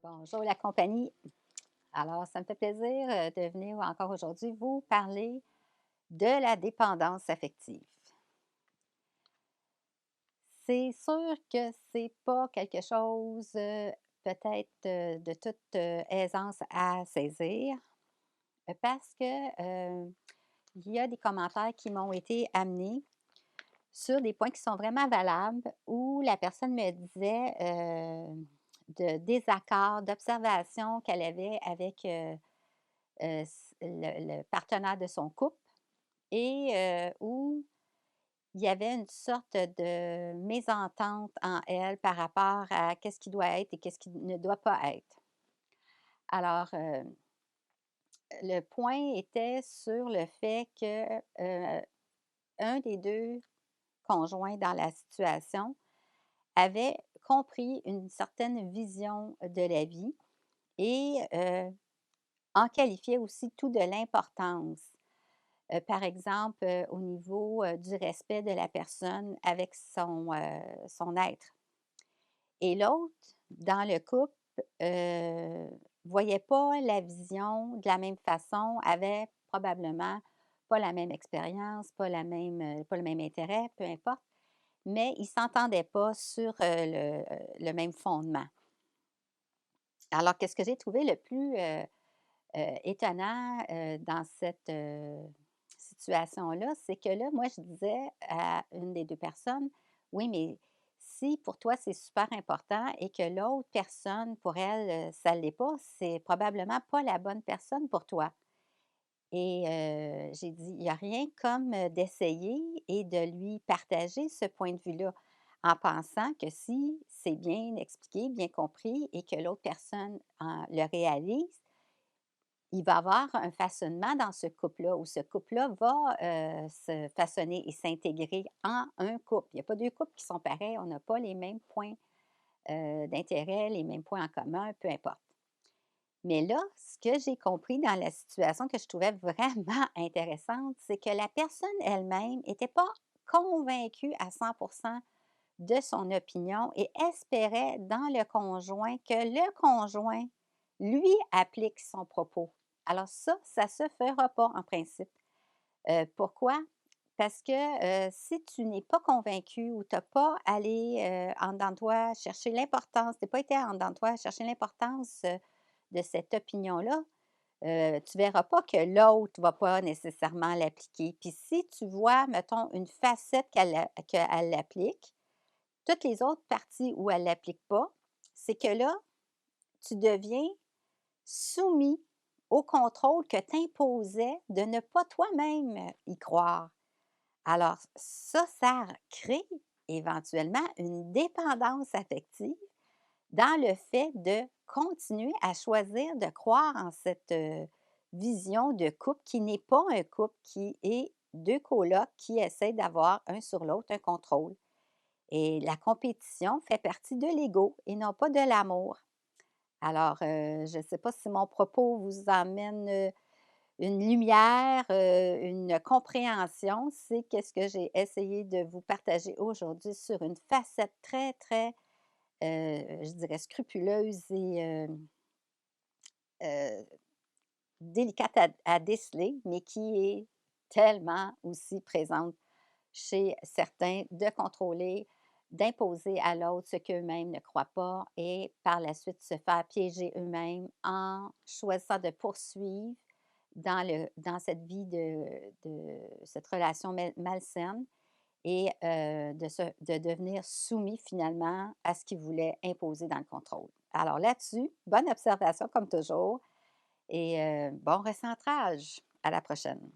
Bonjour la compagnie. Alors, ça me fait plaisir de venir encore aujourd'hui vous parler de la dépendance affective. C'est sûr que c'est pas quelque chose peut-être de toute aisance à saisir parce que il y a des commentaires qui m'ont été amenés sur des points qui sont vraiment valables où la personne me disait de désaccords, d'observations qu'elle avait avec le partenaire de son couple et où il y avait une sorte de mésentente en elle par rapport à qu'est-ce qui doit être et qu'est-ce qui ne doit pas être. Alors, le point était sur le fait que, un des 2 conjoints dans la situation avait compris une certaine vision de la vie et en qualifiait aussi tout de l'importance. Par exemple, au niveau, du respect de la personne avec son être. Et l'autre, dans le couple, voyait pas la vision de la même façon, avait probablement pas la même expérience, pas le même intérêt, peu importe, mais ils s'entendaient pas sur, le même fondement. Alors qu'est-ce que j'ai trouvé le plus, étonnant, dans cette, situation-là, c'est que là, moi, je disais à une des 2 personnes: «Oui, mais si pour toi, c'est super important et que l'autre personne, pour elle, ça ne l'est pas, c'est probablement pas la bonne personne pour toi». Et j'ai dit: «Il y a rien comme, d'essayer et de lui partager ce point de vue-là, en pensant que si c'est bien expliqué, bien compris et que l'autre personne le réalise, il va y avoir un façonnement dans ce couple-là, où ce couple-là va, se façonner et s'intégrer en un couple. Il n'y a pas 2 couples qui sont pareils, on n'a pas les mêmes points, d'intérêt, les mêmes points en commun, peu importe. Mais là, ce que j'ai compris dans la situation que je trouvais vraiment intéressante, c'est que la personne elle-même n'était pas convaincue à 100% de son opinion et espérait dans le conjoint que le conjoint lui applique son propos. Alors ça se fera pas en principe. Pourquoi? Parce que, si tu n'es pas convaincu ou tu as pas allé, en dedans de toi chercher l'importance, tu pas été en dedans de toi chercher l'importance, de cette opinion-là, tu verras pas que l'autre va pas nécessairement l'appliquer. Puis si tu vois, mettons, une facette qu'elle l'applique, toutes les autres parties où elle l'applique pas, c'est que là, tu deviens soumis au contrôle que t'imposais de ne pas toi-même y croire. Alors ça crée éventuellement une dépendance affective dans le fait de continuer à choisir de croire en cette, vision de couple qui n'est pas un couple, qui est 2 colocs qui essaient d'avoir un sur l'autre un contrôle. Et la compétition fait partie de l'ego et non pas de l'amour. Alors, je ne sais pas si mon propos vous amène, une lumière, une compréhension. C'est qu'est-ce que j'ai essayé de vous partager aujourd'hui sur une facette très, très, je dirais scrupuleuse et heu, délicate à déceler, mais qui est tellement aussi présente chez certains, de contrôler, d'imposer à l'autre ce qu'eux-mêmes ne croient pas et par la suite se faire piéger eux-mêmes en choisissant de poursuivre dans cette vie de cette relation malsaine et de devenir soumis finalement à ce qu'ils voulaient imposer dans le contrôle. Alors là-dessus, bonne observation comme toujours et bon recentrage. À la prochaine.